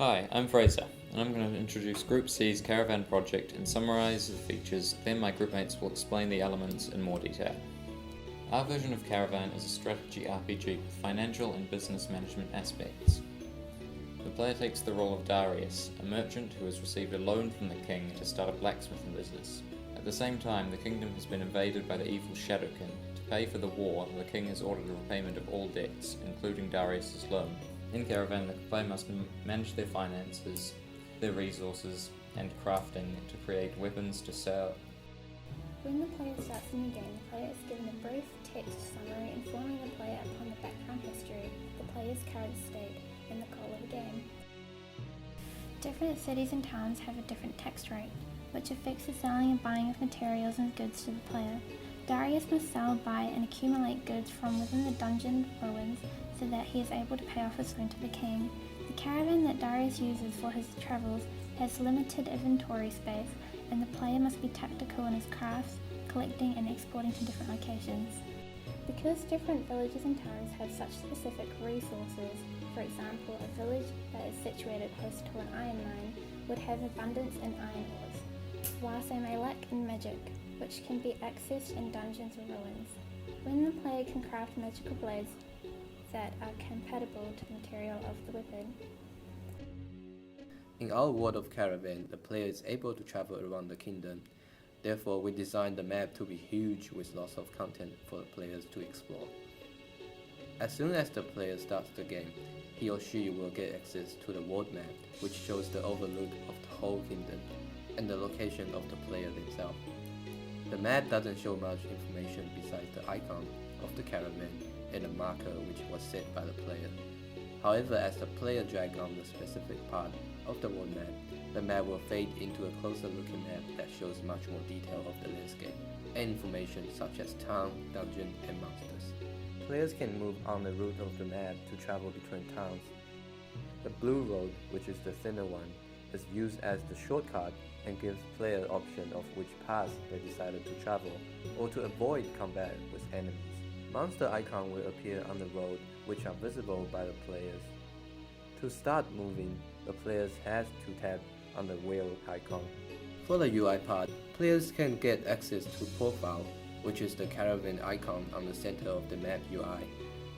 Hi, I'm Fraser, and I'm going to introduce Group C's Caravan project and summarise the features, then my groupmates will explain the elements in more detail. Our version of Caravan is a strategy RPG with financial and business management aspects. The player takes the role of Darius, a merchant who has received a loan from the king to start a blacksmithing business. At the same time, the kingdom has been invaded by the evil Shadowkin. To pay for the war, the king has ordered a repayment of all debts, including Darius's loan. In Caravan, the player must manage their finances, their resources, and crafting to create weapons to sell. When the player starts a new game, the player is given a brief text summary informing the player upon the background history, the player's current state, and the goal of the game. Different cities and towns have a different tax rate, which affects the selling and buying of materials and goods to the player. Darius must sell, buy, and accumulate goods from within the dungeon ruins so that he is able to pay off his loan to the king. The caravan that Darius uses for his travels has limited inventory space, and the player must be tactical in his crafts, collecting and exporting to different locations. Because different villages and towns have such specific resources, for example, a village that is situated close to an iron mine would have abundance in iron ores, whilst they may lack in magic, which can be accessed in dungeons or ruins. When the player can craft magical blades that are compatible to the material of the weapon. In our world of Caravan, the player is able to travel around the kingdom. Therefore, we designed the map to be huge with lots of content for the players to explore. As soon as the player starts the game, he or she will get access to the world map, which shows the overlook of the whole kingdom and the location of the player themselves. The map doesn't show much information besides the icon of the caravan and a marker which was set by the player. However, as the player drags on the specific part of the world map, the map will fade into a closer looking map that shows much more detail of the landscape and information such as town, dungeon, and monsters. Players can move on the route of the map to travel between towns. The blue road, which is the thinner one, is used as the shortcut and gives player option of which path they decided to travel or to avoid combat with enemies. Monster icon will appear on the road which are visible by the players. To start moving, the players has to tap on the wheel icon. For the UI part, players can get access to Profile, which is the caravan icon on the center of the map UI.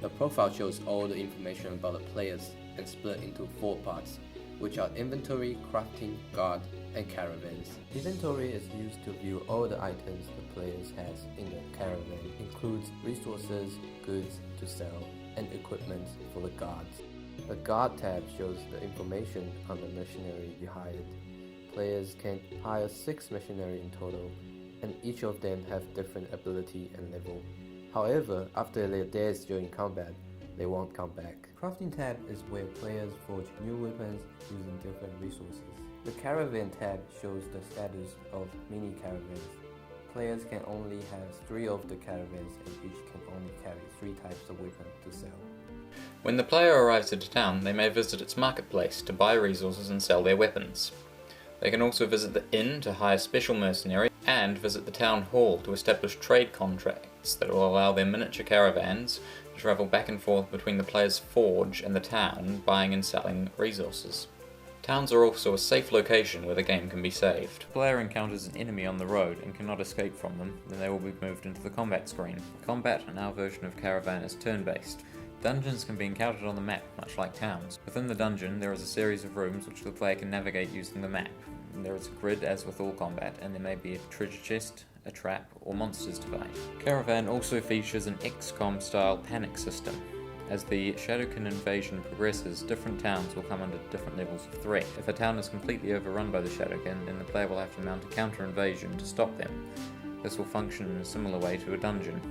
The profile shows all the information about the players and split into 4 parts, which are inventory, crafting, guard, and caravans. Inventory is used to view all the items the players has in the caravan, includes resources, goods to sell, and equipment for the guards. The guard tab shows the information on the machinery behind it. Players can hire 6 machinery in total, and each of them have different ability and level. However, after their deaths during combat, they won't come back. Crafting tab is where players forge new weapons using different resources. The Caravan tab shows the status of mini caravans. Players can only have 3 of the caravans and each can only carry 3 types of weapon to sell. When the player arrives at a town, they may visit its marketplace to buy resources and sell their weapons. They can also visit the inn to hire special mercenaries and visit the town hall to establish trade contracts that will allow their miniature caravans to travel back and forth between the player's forge and the town, buying and selling resources. Towns are also a safe location where the game can be saved. If the player encounters an enemy on the road and cannot escape from them, then they will be moved into the combat screen. Combat in our version of Caravan is turn-based. Dungeons can be encountered on the map, much like towns. Within the dungeon, there is a series of rooms which the player can navigate using the map. There is a grid as with all combat, and there may be a treasure chest, a trap, or monsters to fight. Caravan also features an XCOM-style panic system. As the Shadowkin invasion progresses, different towns will come under different levels of threat. If a town is completely overrun by the Shadowkin, then the player will have to mount a counter-invasion to stop them. This will function in a similar way to a dungeon.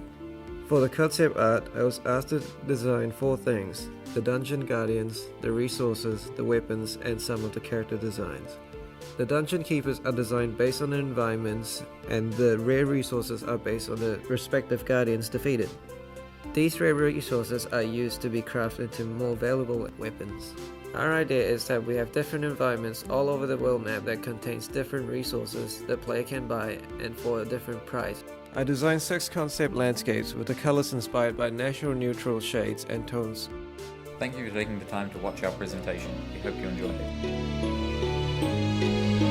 For the concept art, I was asked to design 4 things: the dungeon guardians, the resources, the weapons, and some of the character designs. The dungeon keepers are designed based on the environments, and the rare resources are based on the respective guardians defeated. These rare resources are used to be crafted into more valuable weapons. Our idea is that we have different environments all over the world map that contains different resources the player can buy and for a different price. I designed 6 concept landscapes with the colors inspired by natural neutral shades and tones. Thank you for taking the time to watch our presentation. We hope you enjoyed it.